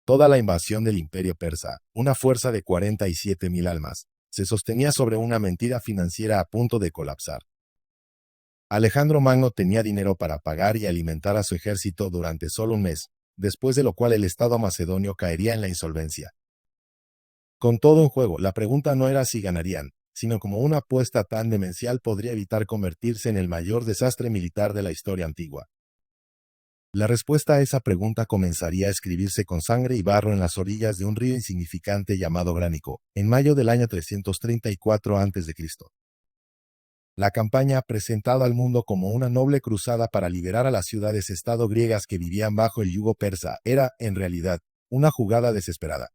Toda la invasión del imperio persa, una fuerza de 47.000 almas, se sostenía sobre una mentira financiera a punto de colapsar. Alejandro Magno tenía dinero para pagar y alimentar a su ejército durante solo un mes, después de lo cual el Estado macedonio caería en la insolvencia. Con todo en juego, la pregunta no era si ganarían, sino cómo una apuesta tan demencial podría evitar convertirse en el mayor desastre militar de la historia antigua. La respuesta a esa pregunta comenzaría a escribirse con sangre y barro en las orillas de un río insignificante llamado Gránico, en mayo del año 334 a.C. La campaña, presentada al mundo como una noble cruzada para liberar a las ciudades-estado griegas que vivían bajo el yugo persa, era, en realidad, una jugada desesperada.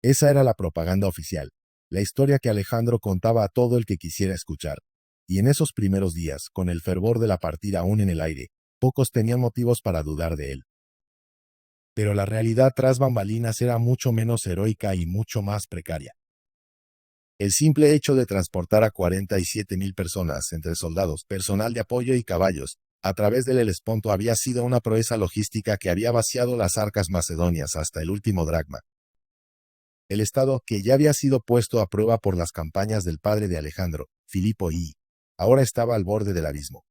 Esa era la propaganda oficial, la historia que Alejandro contaba a todo el que quisiera escuchar. Y en esos primeros días, con el fervor de la partida aún en el aire, pocos tenían motivos para dudar de él. Pero la realidad tras bambalinas era mucho menos heroica y mucho más precaria. El simple hecho de transportar a 47.000 personas, entre soldados, personal de apoyo y caballos, a través del Helesponto había sido una proeza logística que había vaciado las arcas macedonias hasta el último dracma. El estado, que ya había sido puesto a prueba por las campañas del padre de Alejandro, Filipo I, ahora estaba al borde del abismo.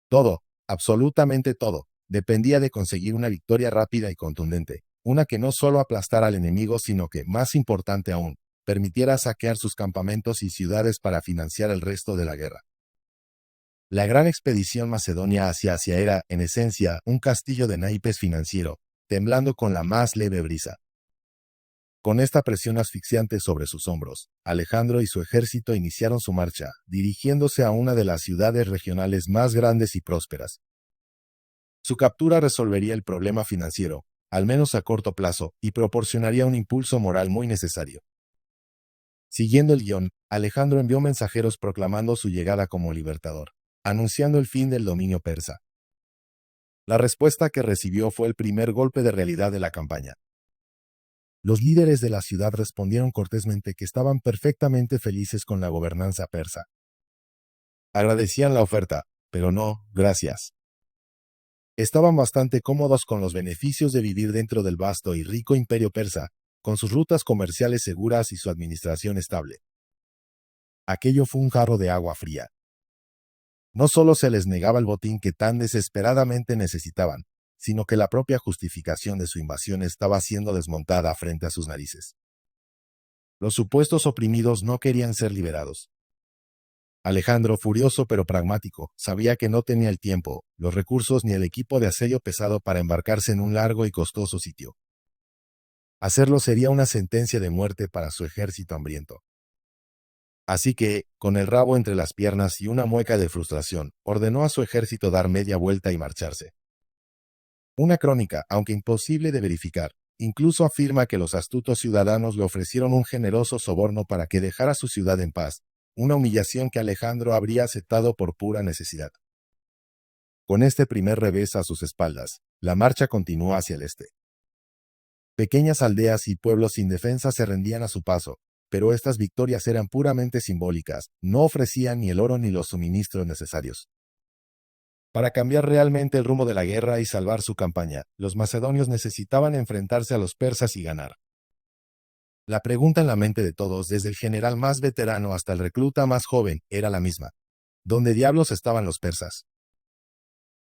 Todo, absolutamente todo, dependía de conseguir una victoria rápida y contundente, una que no solo aplastara al enemigo, sino que, más importante aún, permitiera saquear sus campamentos y ciudades para financiar el resto de la guerra. La gran expedición macedonia hacia Asia era, en esencia, un castillo de naipes financiero, temblando con la más leve brisa. Con esta presión asfixiante sobre sus hombros, Alejandro y su ejército iniciaron su marcha, dirigiéndose a una de las ciudades regionales más grandes y prósperas. Su captura resolvería el problema financiero, al menos a corto plazo, y proporcionaría un impulso moral muy necesario. Siguiendo el guión, Alejandro envió mensajeros proclamando su llegada como libertador, anunciando el fin del dominio persa. La respuesta que recibió fue el primer golpe de realidad de la campaña. Los líderes de la ciudad respondieron cortésmente que estaban perfectamente felices con la gobernanza persa. Agradecían la oferta, pero no, gracias. Estaban bastante cómodos con los beneficios de vivir dentro del vasto y rico imperio persa, con sus rutas comerciales seguras y su administración estable. Aquello fue un jarro de agua fría. No solo se les negaba el botín que tan desesperadamente necesitaban, sino que la propia justificación de su invasión estaba siendo desmontada frente a sus narices. Los supuestos oprimidos no querían ser liberados. Alejandro, furioso pero pragmático, sabía que no tenía el tiempo, los recursos ni el equipo de asedio pesado para embarcarse en un largo y costoso sitio. Hacerlo sería una sentencia de muerte para su ejército hambriento. Así que, con el rabo entre las piernas y una mueca de frustración, ordenó a su ejército dar media vuelta y marcharse. Una crónica, aunque imposible de verificar, incluso afirma que los astutos ciudadanos le ofrecieron un generoso soborno para que dejara su ciudad en paz, una humillación que Alejandro habría aceptado por pura necesidad. Con este primer revés a sus espaldas, la marcha continuó hacia el este. Pequeñas aldeas y pueblos indefensas se rendían a su paso, pero estas victorias eran puramente simbólicas, no ofrecían ni el oro ni los suministros necesarios. Para cambiar realmente el rumbo de la guerra y salvar su campaña, los macedonios necesitaban enfrentarse a los persas y ganar. La pregunta en la mente de todos, desde el general más veterano hasta el recluta más joven, era la misma. ¿Dónde diablos estaban los persas?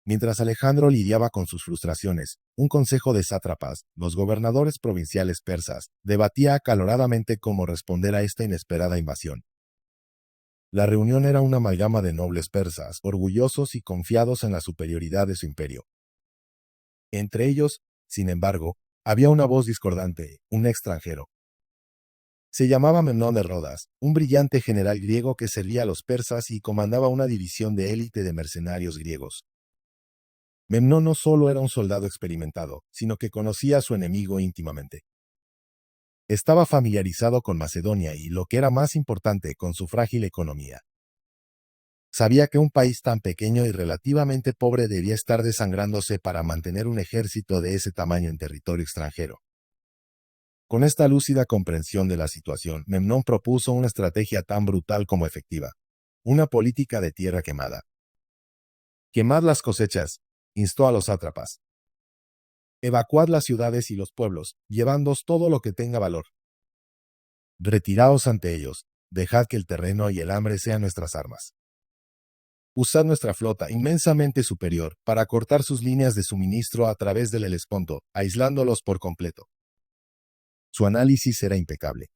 Mientras Alejandro lidiaba con sus frustraciones, un consejo de sátrapas, los gobernadores provinciales persas, debatía acaloradamente cómo responder a esta inesperada invasión. La reunión era una amalgama de nobles persas, orgullosos y confiados en la superioridad de su imperio. Entre ellos, sin embargo, había una voz discordante, un extranjero. Se llamaba Memnón de Rodas, un brillante general griego que servía a los persas y comandaba una división de élite de mercenarios griegos. Memnón no solo era un soldado experimentado, sino que conocía a su enemigo íntimamente. Estaba familiarizado con Macedonia y, lo que era más importante, con su frágil economía. Sabía que un país tan pequeño y relativamente pobre debía estar desangrándose para mantener un ejército de ese tamaño en territorio extranjero. Con esta lúcida comprensión de la situación, Memnón propuso una estrategia tan brutal como efectiva: una política de tierra quemada. «Quemad las cosechas», instó a los sátrapas. Evacuad las ciudades y los pueblos, llevándoos todo lo que tenga valor. Retiraos ante ellos, dejad que el terreno y el hambre sean nuestras armas. Usad nuestra flota inmensamente superior para cortar sus líneas de suministro a través del Helesponto, aislándolos por completo. Su análisis era impecable.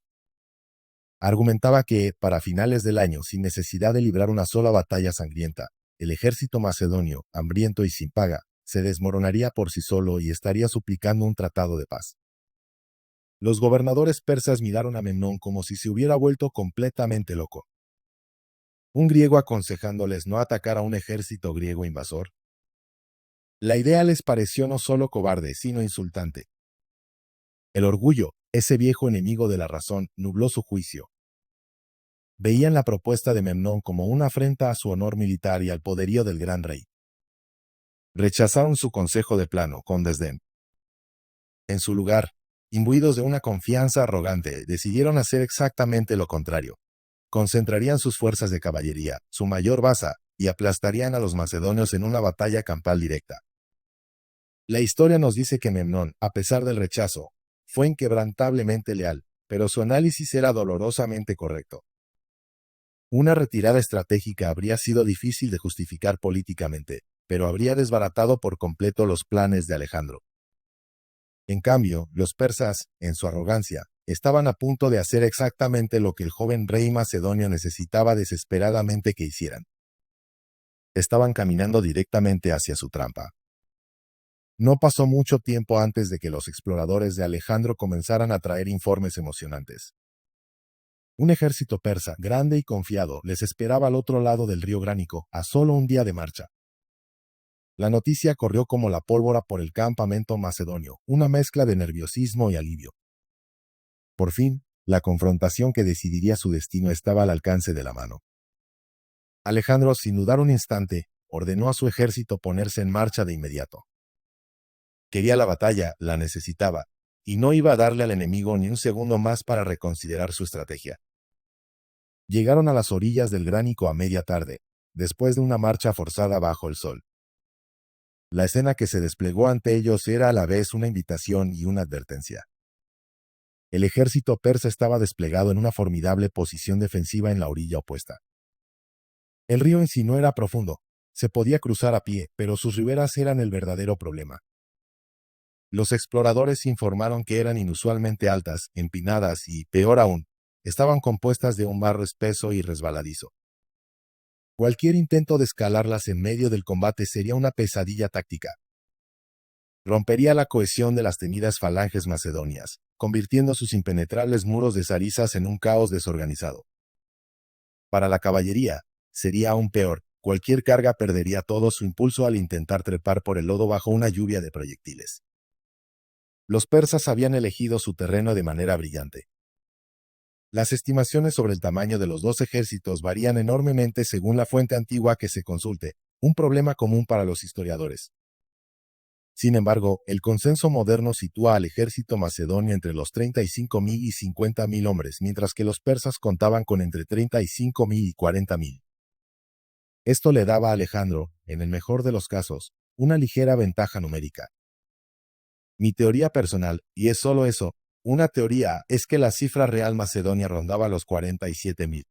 Argumentaba que, para finales del año, sin necesidad de librar una sola batalla sangrienta, el ejército macedonio, hambriento y sin paga, se desmoronaría por sí solo y estaría suplicando un tratado de paz. Los gobernadores persas miraron a Memnón como si se hubiera vuelto completamente loco. Un griego aconsejándoles no atacar a un ejército griego invasor. La idea les pareció no solo cobarde, sino insultante. El orgullo, ese viejo enemigo de la razón, nubló su juicio. Veían la propuesta de Memnón como una afrenta a su honor militar y al poderío del gran rey. Rechazaron su consejo de plano, con desdén. En su lugar, imbuidos de una confianza arrogante, decidieron hacer exactamente lo contrario. Concentrarían sus fuerzas de caballería, su mayor baza, y aplastarían a los macedonios en una batalla campal directa. La historia nos dice que Memnón, a pesar del rechazo, fue inquebrantablemente leal, pero su análisis era dolorosamente correcto. Una retirada estratégica habría sido difícil de justificar políticamente, pero habría desbaratado por completo los planes de Alejandro. En cambio, los persas, en su arrogancia, estaban a punto de hacer exactamente lo que el joven rey macedonio necesitaba desesperadamente que hicieran. Estaban caminando directamente hacia su trampa. No pasó mucho tiempo antes de que los exploradores de Alejandro comenzaran a traer informes emocionantes. Un ejército persa, grande y confiado, les esperaba al otro lado del río Gránico, a solo un día de marcha. La noticia corrió como la pólvora por el campamento macedonio, una mezcla de nerviosismo y alivio. Por fin, la confrontación que decidiría su destino estaba al alcance de la mano. Alejandro, sin dudar un instante, ordenó a su ejército ponerse en marcha de inmediato. Quería la batalla, la necesitaba, y no iba a darle al enemigo ni un segundo más para reconsiderar su estrategia. Llegaron a las orillas del Gránico a media tarde, después de una marcha forzada bajo el sol. La escena que se desplegó ante ellos era a la vez una invitación y una advertencia. El ejército persa estaba desplegado en una formidable posición defensiva en la orilla opuesta. El río en sí no era profundo, se podía cruzar a pie, pero sus riberas eran el verdadero problema. Los exploradores informaron que eran inusualmente altas, empinadas y, peor aún, estaban compuestas de un barro espeso y resbaladizo. Cualquier intento de escalarlas en medio del combate sería una pesadilla táctica. Rompería la cohesión de las temidas falanges macedonias, convirtiendo sus impenetrables muros de zarizas en un caos desorganizado. Para la caballería, sería aún peor, cualquier carga perdería todo su impulso al intentar trepar por el lodo bajo una lluvia de proyectiles. Los persas habían elegido su terreno de manera brillante. Las estimaciones sobre el tamaño de los dos ejércitos varían enormemente según la fuente antigua que se consulte, un problema común para los historiadores. Sin embargo, el consenso moderno sitúa al ejército macedonio entre los 35.000 y 50.000 hombres, mientras que los persas contaban con entre 35.000 y 40.000. Esto le daba a Alejandro, en el mejor de los casos, una ligera ventaja numérica. Mi teoría personal, y es solo eso, una teoría, es que la cifra real macedonia rondaba los 47.000.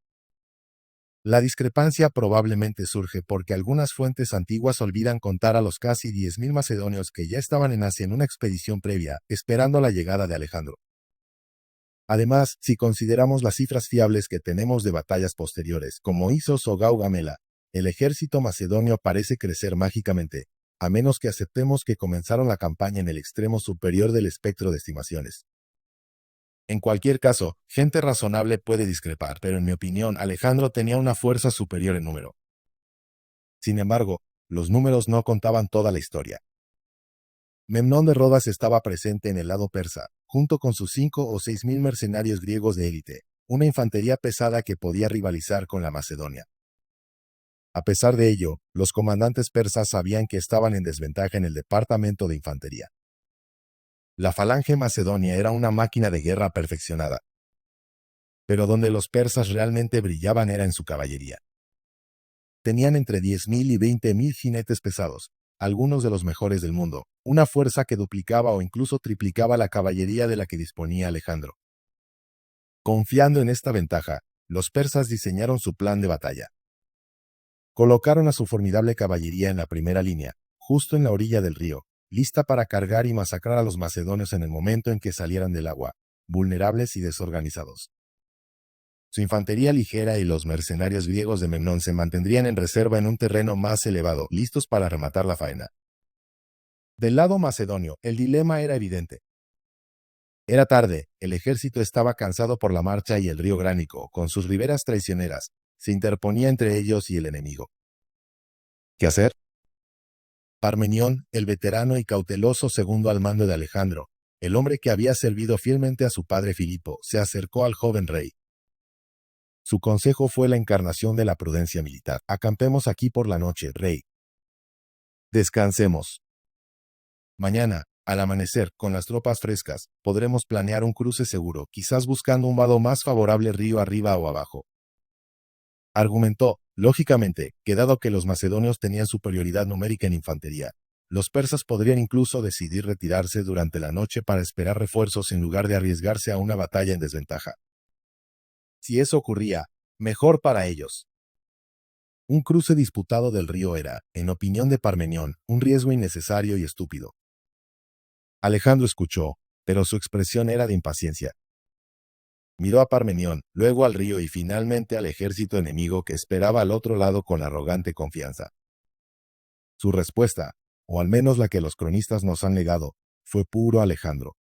La discrepancia probablemente surge porque algunas fuentes antiguas olvidan contar a los casi 10.000 macedonios que ya estaban en Asia en una expedición previa, esperando la llegada de Alejandro. Además, si consideramos las cifras fiables que tenemos de batallas posteriores, como Isos o Gaugamela, el ejército macedonio parece crecer mágicamente, a menos que aceptemos que comenzaron la campaña en el extremo superior del espectro de estimaciones. En cualquier caso, gente razonable puede discrepar, pero en mi opinión, Alejandro tenía una fuerza superior en número. Sin embargo, los números no contaban toda la historia. Memnón de Rodas estaba presente en el lado persa, junto con sus 5 o 6.000 mercenarios griegos de élite, una infantería pesada que podía rivalizar con la Macedonia. A pesar de ello, los comandantes persas sabían que estaban en desventaja en el departamento de infantería. La falange macedonia era una máquina de guerra perfeccionada. Pero donde los persas realmente brillaban era en su caballería. Tenían entre 10.000 y 20.000 jinetes pesados, algunos de los mejores del mundo, una fuerza que duplicaba o incluso triplicaba la caballería de la que disponía Alejandro. Confiando en esta ventaja, los persas diseñaron su plan de batalla. Colocaron a su formidable caballería en la primera línea, justo en la orilla del río, lista para cargar y masacrar a los macedonios en el momento en que salieran del agua, vulnerables y desorganizados. Su infantería ligera y los mercenarios griegos de Memnón se mantendrían en reserva en un terreno más elevado, listos para rematar la faena. Del lado macedonio, el dilema era evidente. Era tarde, el ejército estaba cansado por la marcha y el río Gránico, con sus riberas traicioneras, se interponía entre ellos y el enemigo. ¿Qué hacer? Parmenión, el veterano y cauteloso segundo al mando de Alejandro, el hombre que había servido fielmente a su padre Filipo, se acercó al joven rey. Su consejo fue la encarnación de la prudencia militar. Acampemos aquí por la noche, rey. Descansemos. Mañana, al amanecer, con las tropas frescas, podremos planear un cruce seguro, quizás buscando un vado más favorable río arriba o abajo. Argumentó, lógicamente, que dado que los macedonios tenían superioridad numérica en infantería, los persas podrían incluso decidir retirarse durante la noche para esperar refuerzos en lugar de arriesgarse a una batalla en desventaja. Si eso ocurría, mejor para ellos. Un cruce disputado del río era, en opinión de Parmenión, un riesgo innecesario y estúpido. Alejandro escuchó, pero su expresión era de impaciencia. Miró a Parmenión, luego al río y finalmente al ejército enemigo que esperaba al otro lado con arrogante confianza. Su respuesta, o al menos la que los cronistas nos han legado, fue puro Alejandro.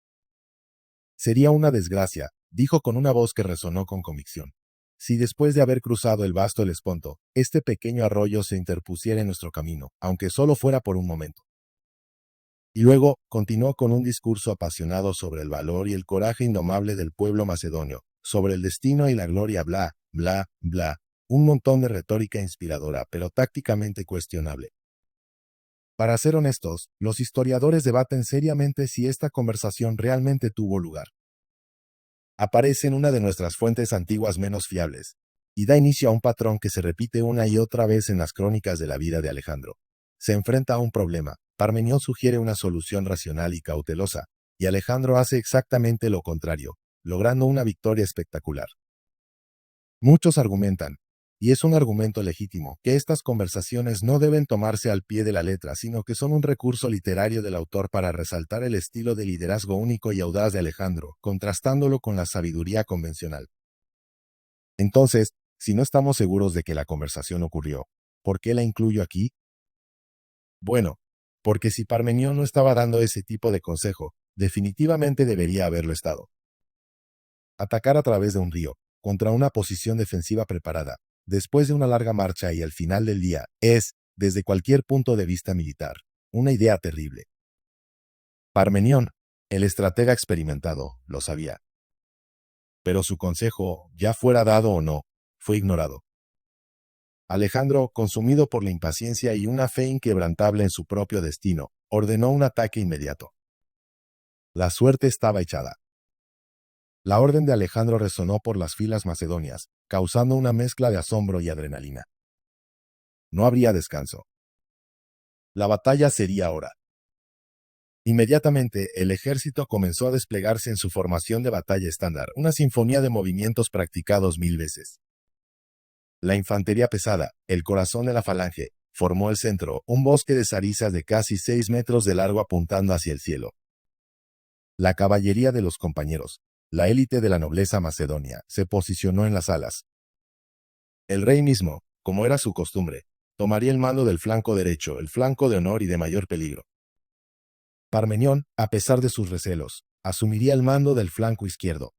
Sería una desgracia, dijo con una voz que resonó con convicción, si después de haber cruzado el vasto Helesponto, este pequeño arroyo se interpusiera en nuestro camino, aunque solo fuera por un momento. Y luego continuó con un discurso apasionado sobre el valor y el coraje indomable del pueblo macedonio, sobre el destino y la gloria, bla, bla, bla, un montón de retórica inspiradora, pero tácticamente cuestionable. Para ser honestos, los historiadores debaten seriamente si esta conversación realmente tuvo lugar. Aparece en una de nuestras fuentes antiguas menos fiables, y da inicio a un patrón que se repite una y otra vez en las crónicas de la vida de Alejandro. Se enfrenta a un problema, Parmenión sugiere una solución racional y cautelosa, y Alejandro hace exactamente lo contrario, logrando una victoria espectacular. Muchos argumentan, y es un argumento legítimo, que estas conversaciones no deben tomarse al pie de la letra, sino que son un recurso literario del autor para resaltar el estilo de liderazgo único y audaz de Alejandro, contrastándolo con la sabiduría convencional. Entonces, si no estamos seguros de que la conversación ocurrió, ¿por qué la incluyo aquí? Bueno, porque si Parmenión no estaba dando ese tipo de consejo, definitivamente debería haberlo estado. Atacar a través de un río, contra una posición defensiva preparada, después de una larga marcha y al final del día, es, desde cualquier punto de vista militar, una idea terrible. Parmenión, el estratega experimentado, lo sabía. Pero su consejo, ya fuera dado o no, fue ignorado. Alejandro, consumido por la impaciencia y una fe inquebrantable en su propio destino, ordenó un ataque inmediato. La suerte estaba echada. La orden de Alejandro resonó por las filas macedonias, causando una mezcla de asombro y adrenalina. No habría descanso. La batalla sería ahora. Inmediatamente, el ejército comenzó a desplegarse en su formación de batalla estándar, una sinfonía de movimientos practicados 1000 veces. La infantería pesada, el corazón de la falange, formó el centro, un bosque de zarizas de casi 6 metros de largo apuntando hacia el cielo. La caballería de los compañeros, la élite de la nobleza macedonia, se posicionó en las alas. El rey mismo, como era su costumbre, tomaría el mando del flanco derecho, el flanco de honor y de mayor peligro. Parmenión, a pesar de sus recelos, asumiría el mando del flanco izquierdo.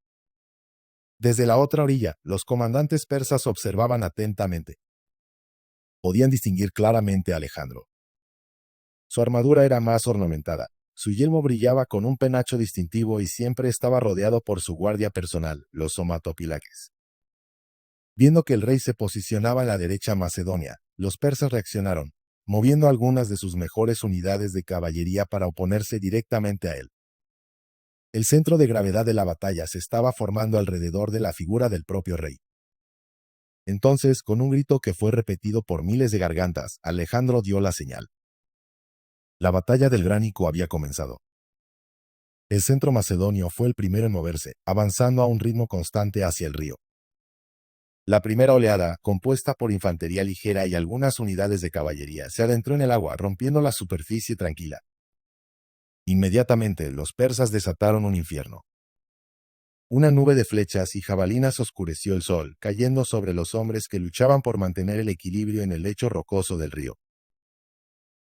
Desde la otra orilla, los comandantes persas observaban atentamente. Podían distinguir claramente a Alejandro. Su armadura era más ornamentada, su yelmo brillaba con un penacho distintivo y siempre estaba rodeado por su guardia personal, los somatopilaques. Viendo que el rey se posicionaba en la derecha macedonia, los persas reaccionaron, moviendo algunas de sus mejores unidades de caballería para oponerse directamente a él. El centro de gravedad de la batalla se estaba formando alrededor de la figura del propio rey. Entonces, con un grito que fue repetido por miles de gargantas, Alejandro dio la señal. La batalla del Gránico había comenzado. El centro macedonio fue el primero en moverse, avanzando a un ritmo constante hacia el río. La primera oleada, compuesta por infantería ligera y algunas unidades de caballería, se adentró en el agua, rompiendo la superficie tranquila. Inmediatamente, los persas desataron un infierno. Una nube de flechas y jabalinas oscureció el sol, cayendo sobre los hombres que luchaban por mantener el equilibrio en el lecho rocoso del río.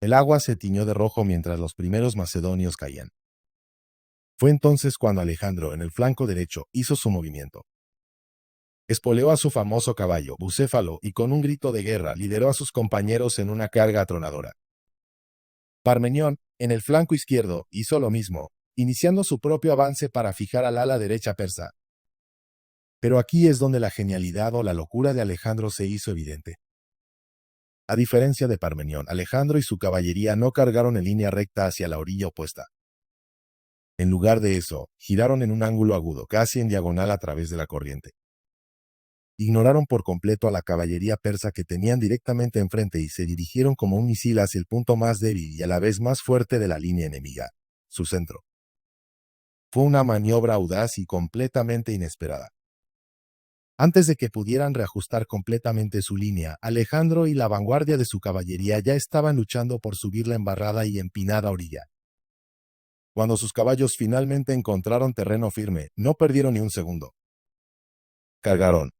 El agua se tiñó de rojo mientras los primeros macedonios caían. Fue entonces cuando Alejandro, en el flanco derecho, hizo su movimiento. Espoleó a su famoso caballo, Bucéfalo, y con un grito de guerra lideró a sus compañeros en una carga atronadora. Parmenión, en el flanco izquierdo, hizo lo mismo, iniciando su propio avance para fijar al ala derecha persa. Pero aquí es donde la genialidad o la locura de Alejandro se hizo evidente. A diferencia de Parmenión, Alejandro y su caballería no cargaron en línea recta hacia la orilla opuesta. En lugar de eso, giraron en un ángulo agudo, casi en diagonal a través de la corriente. Ignoraron por completo a la caballería persa que tenían directamente enfrente y se dirigieron como un misil hacia el punto más débil y a la vez más fuerte de la línea enemiga, su centro. Fue una maniobra audaz y completamente inesperada. Antes de que pudieran reajustar completamente su línea, Alejandro y la vanguardia de su caballería ya estaban luchando por subir la embarrada y empinada orilla. Cuando sus caballos finalmente encontraron terreno firme, no perdieron ni un segundo. Cargaron.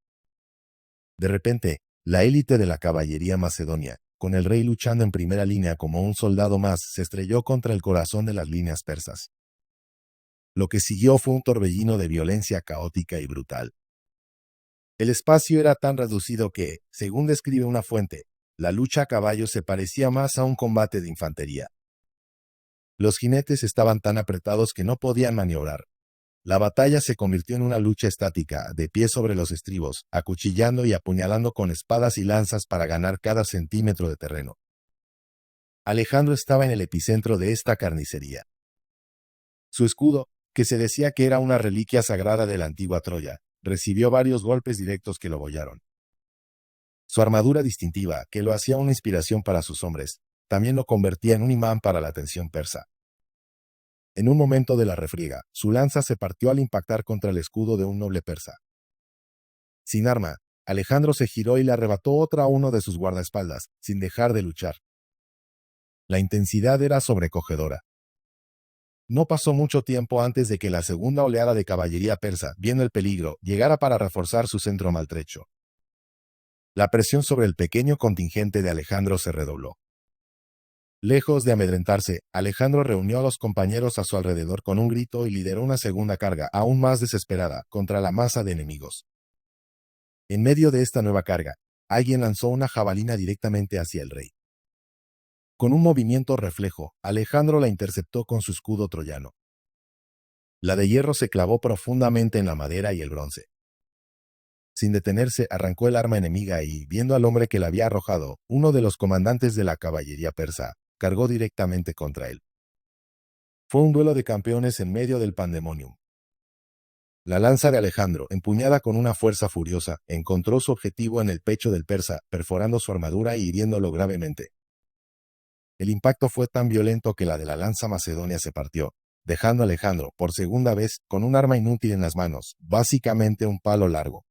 De repente, la élite de la caballería macedonia, con el rey luchando en primera línea como un soldado más, se estrelló contra el corazón de las líneas persas. Lo que siguió fue un torbellino de violencia caótica y brutal. El espacio era tan reducido que, según describe una fuente, la lucha a caballo se parecía más a un combate de infantería. Los jinetes estaban tan apretados que no podían maniobrar. La batalla se convirtió en una lucha estática, de pie sobre los estribos, acuchillando y apuñalando con espadas y lanzas para ganar cada centímetro de terreno. Alejandro estaba en el epicentro de esta carnicería. Su escudo, que se decía que era una reliquia sagrada de la antigua Troya, recibió varios golpes directos que lo bollaron. Su armadura distintiva, que lo hacía una inspiración para sus hombres, también lo convertía en un imán para la atención persa. En un momento de la refriega, su lanza se partió al impactar contra el escudo de un noble persa. Sin arma, Alejandro se giró y le arrebató otra a uno de sus guardaespaldas, sin dejar de luchar. La intensidad era sobrecogedora. No pasó mucho tiempo antes de que la segunda oleada de caballería persa, viendo el peligro, llegara para reforzar su centro maltrecho. La presión sobre el pequeño contingente de Alejandro se redobló. Lejos de amedrentarse, Alejandro reunió a los compañeros a su alrededor con un grito y lideró una segunda carga, aún más desesperada, contra la masa de enemigos. En medio de esta nueva carga, alguien lanzó una jabalina directamente hacia el rey. Con un movimiento reflejo, Alejandro la interceptó con su escudo troyano. La de hierro se clavó profundamente en la madera y el bronce. Sin detenerse, arrancó el arma enemiga y, viendo al hombre que la había arrojado, uno de los comandantes de la caballería persa, cargó directamente contra él. Fue un duelo de campeones en medio del pandemonium. La lanza de Alejandro, empuñada con una fuerza furiosa, encontró su objetivo en el pecho del persa, perforando su armadura y hiriéndolo gravemente. El impacto fue tan violento que la de la lanza macedonia se partió, dejando a Alejandro, por segunda vez, con un arma inútil en las manos, básicamente un palo largo.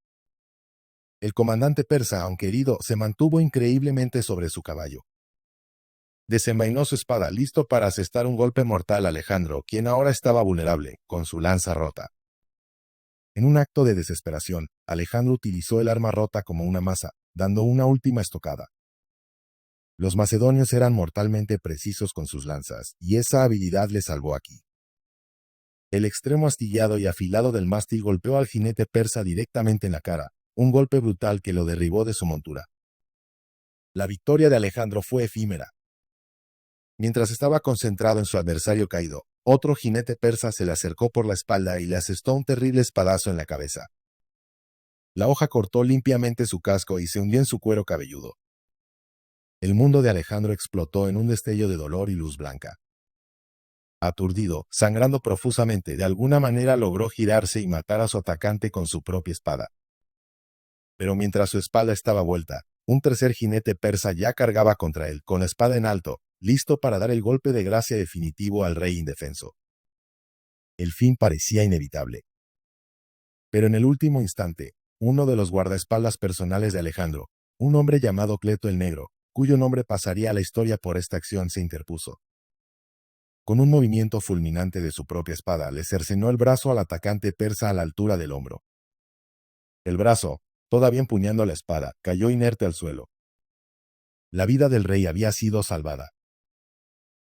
El comandante persa, aunque herido, se mantuvo increíblemente sobre su caballo. Desenvainó su espada, listo para asestar un golpe mortal a Alejandro, quien ahora estaba vulnerable, con su lanza rota. En un acto de desesperación, Alejandro utilizó el arma rota como una maza, dando una última estocada. Los macedonios eran mortalmente precisos con sus lanzas, y esa habilidad les salvó aquí. El extremo astillado y afilado del mástil golpeó al jinete persa directamente en la cara, un golpe brutal que lo derribó de su montura. La victoria de Alejandro fue efímera. Mientras estaba concentrado en su adversario caído, otro jinete persa se le acercó por la espalda y le asestó un terrible espadazo en la cabeza. La hoja cortó limpiamente su casco y se hundió en su cuero cabelludo. El mundo de Alejandro explotó en un destello de dolor y luz blanca. Aturdido, sangrando profusamente, de alguna manera logró girarse y matar a su atacante con su propia espada. Pero mientras su espalda estaba vuelta, un tercer jinete persa ya cargaba contra él, con la espada en alto, listo para dar el golpe de gracia definitivo al rey indefenso. El fin parecía inevitable. Pero en el último instante, uno de los guardaespaldas personales de Alejandro, un hombre llamado Cleto el Negro, cuyo nombre pasaría a la historia por esta acción, se interpuso. Con un movimiento fulminante de su propia espada, le cercenó el brazo al atacante persa a la altura del hombro. El brazo, todavía empuñando la espada, cayó inerte al suelo. La vida del rey había sido salvada.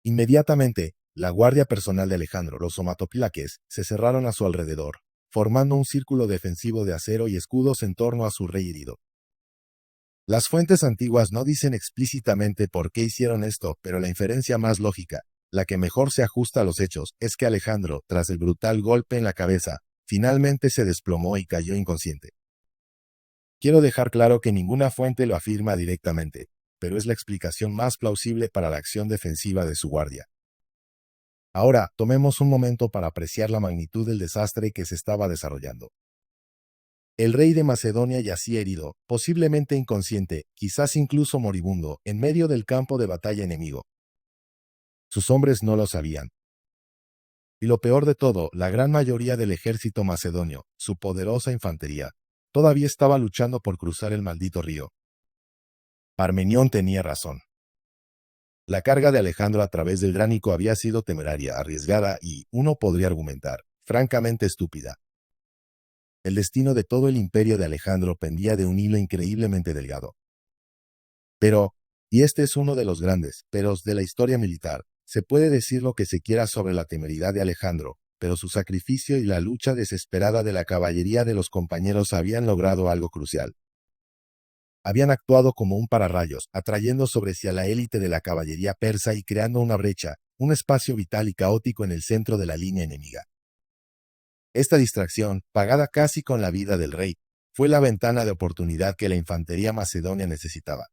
Inmediatamente, la guardia personal de Alejandro, los somatoplaques, se cerraron a su alrededor, formando un círculo defensivo de acero y escudos en torno a su rey herido. Las fuentes antiguas no dicen explícitamente por qué hicieron esto, pero la inferencia más lógica, la que mejor se ajusta a los hechos, es que Alejandro, tras el brutal golpe en la cabeza, finalmente se desplomó y cayó inconsciente. Quiero dejar claro que ninguna fuente lo afirma directamente, pero es la explicación más plausible para la acción defensiva de su guardia. Ahora, tomemos un momento para apreciar la magnitud del desastre que se estaba desarrollando. El rey de Macedonia yacía herido, posiblemente inconsciente, quizás incluso moribundo, en medio del campo de batalla enemigo. Sus hombres no lo sabían. Y lo peor de todo, la gran mayoría del ejército macedonio, su poderosa infantería, todavía estaba luchando por cruzar el maldito río. Parmenión tenía razón. La carga de Alejandro a través del Gránico había sido temeraria, arriesgada y, uno podría argumentar, francamente estúpida. El destino de todo el imperio de Alejandro pendía de un hilo increíblemente delgado. Pero, y este es uno de los grandes peros de la historia militar, se puede decir lo que se quiera sobre la temeridad de Alejandro, pero su sacrificio y la lucha desesperada de la caballería de los compañeros habían logrado algo crucial. Habían actuado como un pararrayos, atrayendo sobre sí a la élite de la caballería persa y creando una brecha, un espacio vital y caótico en el centro de la línea enemiga. Esta distracción, pagada casi con la vida del rey, fue la ventana de oportunidad que la infantería macedonia necesitaba.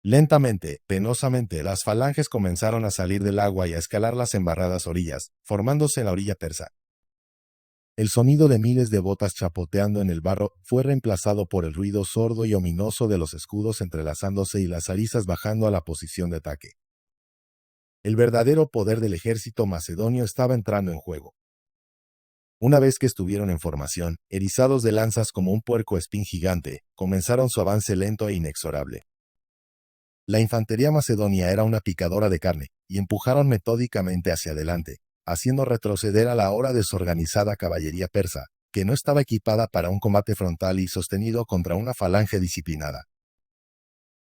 Lentamente, penosamente, las falanges comenzaron a salir del agua y a escalar las embarradas orillas, formándose en la orilla persa. El sonido de miles de botas chapoteando en el barro fue reemplazado por el ruido sordo y ominoso de los escudos entrelazándose y las arisas bajando a la posición de ataque. El verdadero poder del ejército macedonio estaba entrando en juego. Una vez que estuvieron en formación, erizados de lanzas como un puercoespín gigante, comenzaron su avance lento e inexorable. La infantería macedonia era una picadora de carne, y empujaron metódicamente hacia adelante, haciendo retroceder a la ahora desorganizada caballería persa, que no estaba equipada para un combate frontal y sostenido contra una falange disciplinada.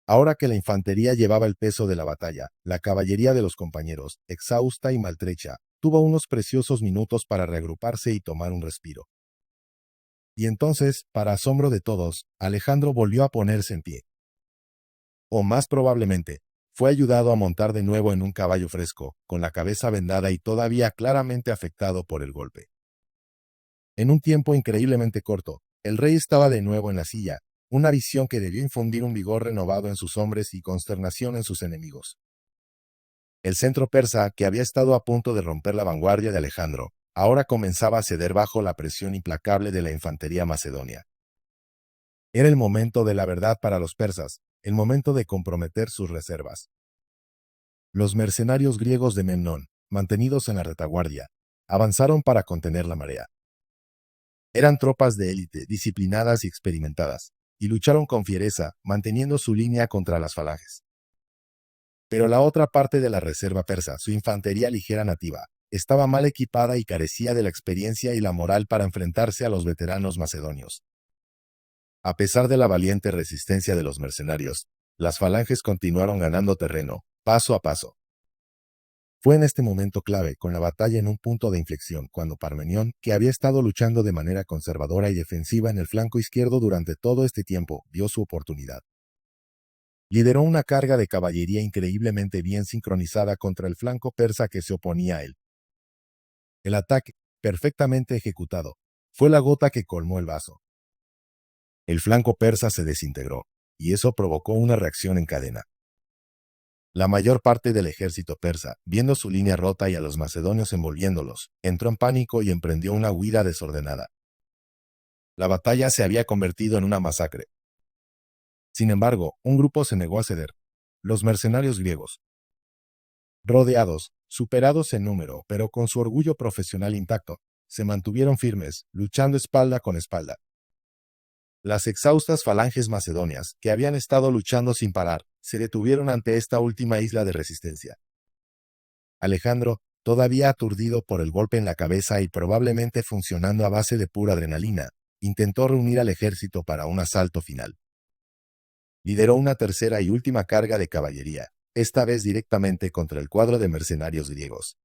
Ahora que la infantería llevaba el peso de la batalla, la caballería de los compañeros, exhausta y maltrecha, tuvo unos preciosos minutos para reagruparse y tomar un respiro. Y entonces, para asombro de todos, Alejandro volvió a ponerse en pie. O más probablemente, fue ayudado a montar de nuevo en un caballo fresco, con la cabeza vendada y todavía claramente afectado por el golpe. En un tiempo increíblemente corto, el rey estaba de nuevo en la silla, una visión que debió infundir un vigor renovado en sus hombres y consternación en sus enemigos. El centro persa, que había estado a punto de romper la vanguardia de Alejandro, ahora comenzaba a ceder bajo la presión implacable de la infantería macedonia. Era el momento de la verdad para los persas, el momento de comprometer sus reservas. Los mercenarios griegos de Memnón, mantenidos en la retaguardia, avanzaron para contener la marea. Eran tropas de élite, disciplinadas y experimentadas, y lucharon con fiereza, manteniendo su línea contra las falanges. Pero la otra parte de la reserva persa, su infantería ligera nativa, estaba mal equipada y carecía de la experiencia y la moral para enfrentarse a los veteranos macedonios. A pesar de la valiente resistencia de los mercenarios, las falanges continuaron ganando terreno, paso a paso. Fue en este momento clave, con la batalla en un punto de inflexión, cuando Parmenión, que había estado luchando de manera conservadora y defensiva en el flanco izquierdo durante todo este tiempo, vio su oportunidad. Lideró una carga de caballería increíblemente bien sincronizada contra el flanco persa que se oponía a él. El ataque, perfectamente ejecutado, fue la gota que colmó el vaso. El flanco persa se desintegró, y eso provocó una reacción en cadena. La mayor parte del ejército persa, viendo su línea rota y a los macedonios envolviéndolos, entró en pánico y emprendió una huida desordenada. La batalla se había convertido en una masacre. Sin embargo, un grupo se negó a ceder: los mercenarios griegos. Rodeados, superados en número, pero con su orgullo profesional intacto, se mantuvieron firmes, luchando espalda con espalda. Las exhaustas falanges macedonias, que habían estado luchando sin parar, se detuvieron ante esta última isla de resistencia. Alejandro, todavía aturdido por el golpe en la cabeza y probablemente funcionando a base de pura adrenalina, intentó reunir al ejército para un asalto final. Lideró una tercera y última carga de caballería, esta vez directamente contra el cuadro de mercenarios griegos.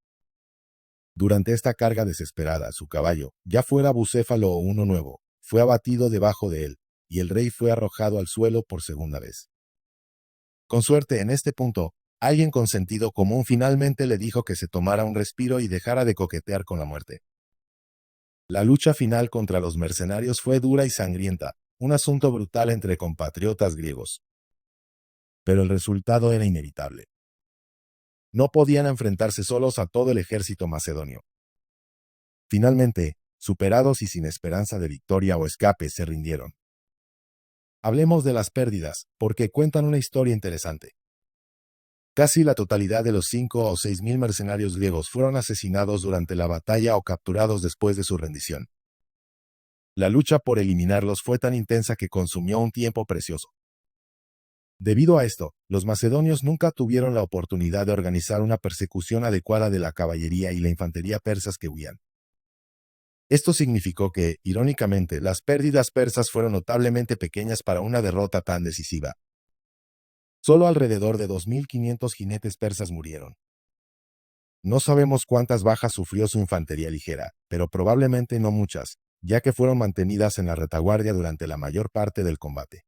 Durante esta carga desesperada, su caballo, ya fuera Bucéfalo o uno nuevo, fue abatido debajo de él, y el rey fue arrojado al suelo por segunda vez. Con suerte, en este punto, alguien con sentido común finalmente le dijo que se tomara un respiro y dejara de coquetear con la muerte. La lucha final contra los mercenarios fue dura y sangrienta, un asunto brutal entre compatriotas griegos. Pero el resultado era inevitable. No podían enfrentarse solos a todo el ejército macedonio. Finalmente, superados y sin esperanza de victoria o escape, se rindieron. Hablemos de las pérdidas, porque cuentan una historia interesante. Casi la totalidad de los 5 o 6 mil mercenarios griegos fueron asesinados durante la batalla o capturados después de su rendición. La lucha por eliminarlos fue tan intensa que consumió un tiempo precioso. Debido a esto, los macedonios nunca tuvieron la oportunidad de organizar una persecución adecuada de la caballería y la infantería persas que huían. Esto significó que, irónicamente, las pérdidas persas fueron notablemente pequeñas para una derrota tan decisiva. Solo alrededor de 2.500 jinetes persas murieron. No sabemos cuántas bajas sufrió su infantería ligera, pero probablemente no muchas, ya que fueron mantenidas en la retaguardia durante la mayor parte del combate.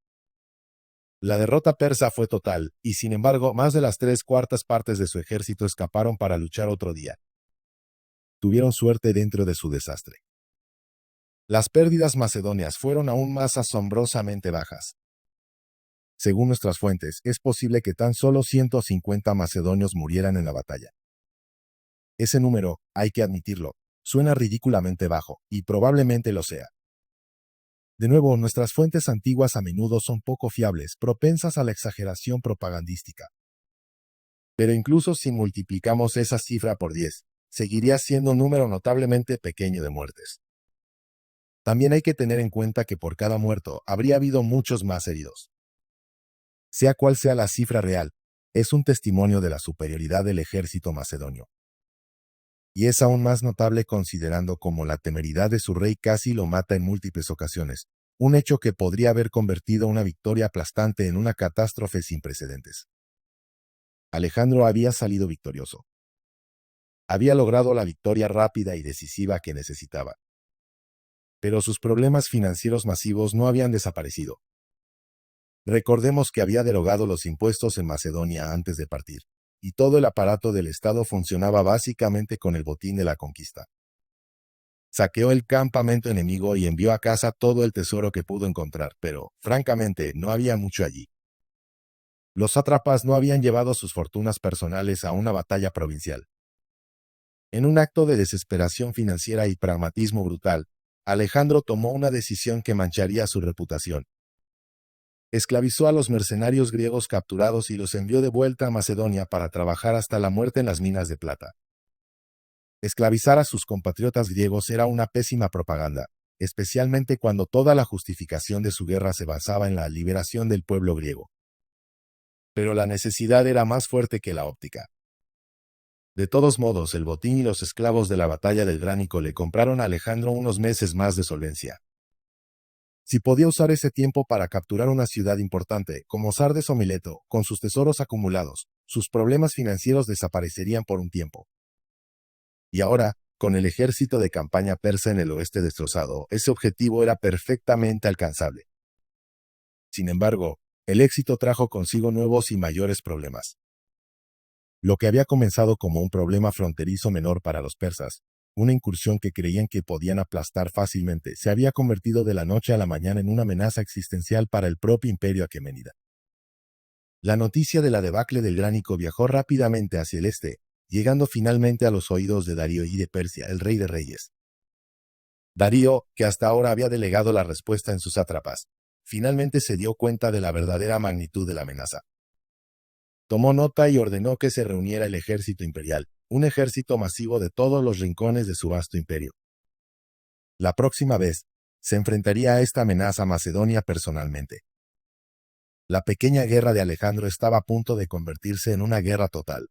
La derrota persa fue total, y sin embargo, más de las 3/4 partes de su ejército escaparon para luchar otro día. Tuvieron suerte dentro de su desastre. Las pérdidas macedonias fueron aún más asombrosamente bajas. Según nuestras fuentes, es posible que tan solo 150 macedonios murieran en la batalla. Ese número, hay que admitirlo, suena ridículamente bajo, y probablemente lo sea. De nuevo, nuestras fuentes antiguas a menudo son poco fiables, propensas a la exageración propagandística. Pero incluso si multiplicamos esa cifra por 10, seguiría siendo un número notablemente pequeño de muertes. También hay que tener en cuenta que por cada muerto habría habido muchos más heridos. Sea cual sea la cifra real, es un testimonio de la superioridad del ejército macedonio. Y es aún más notable considerando cómo la temeridad de su rey casi lo mata en múltiples ocasiones, un hecho que podría haber convertido una victoria aplastante en una catástrofe sin precedentes. Alejandro había salido victorioso. Había logrado la victoria rápida y decisiva que necesitaba. Pero sus problemas financieros masivos no habían desaparecido. Recordemos que había derogado los impuestos en Macedonia antes de partir, y todo el aparato del Estado funcionaba básicamente con el botín de la conquista. Saqueó el campamento enemigo y envió a casa todo el tesoro que pudo encontrar, pero, francamente, no había mucho allí. Los sátrapas no habían llevado sus fortunas personales a una batalla provincial. En un acto de desesperación financiera y pragmatismo brutal, Alejandro tomó una decisión que mancharía su reputación. Esclavizó a los mercenarios griegos capturados y los envió de vuelta a Macedonia para trabajar hasta la muerte en las minas de plata. Esclavizar a sus compatriotas griegos era una pésima propaganda, especialmente cuando toda la justificación de su guerra se basaba en la liberación del pueblo griego. Pero la necesidad era más fuerte que la óptica. De todos modos, el botín y los esclavos de la batalla del Gránico le compraron a Alejandro unos meses más de solvencia. Si podía usar ese tiempo para capturar una ciudad importante, como Sardes o Mileto, con sus tesoros acumulados, sus problemas financieros desaparecerían por un tiempo. Y ahora, con el ejército de campaña persa en el oeste destrozado, ese objetivo era perfectamente alcanzable. Sin embargo, el éxito trajo consigo nuevos y mayores problemas. Lo que había comenzado como un problema fronterizo menor para los persas, una incursión que creían que podían aplastar fácilmente, se había convertido de la noche a la mañana en una amenaza existencial para el propio imperio aqueménida. La noticia de la debacle del Gránico viajó rápidamente hacia el este, llegando finalmente a los oídos de Darío I de Persia, el rey de reyes. Darío, que hasta ahora había delegado la respuesta en sus sátrapas, finalmente se dio cuenta de la verdadera magnitud de la amenaza. Tomó nota y ordenó que se reuniera el ejército imperial, un ejército masivo de todos los rincones de su vasto imperio. La próxima vez, se enfrentaría a esta amenaza a Macedonia personalmente. La pequeña guerra de Alejandro estaba a punto de convertirse en una guerra total.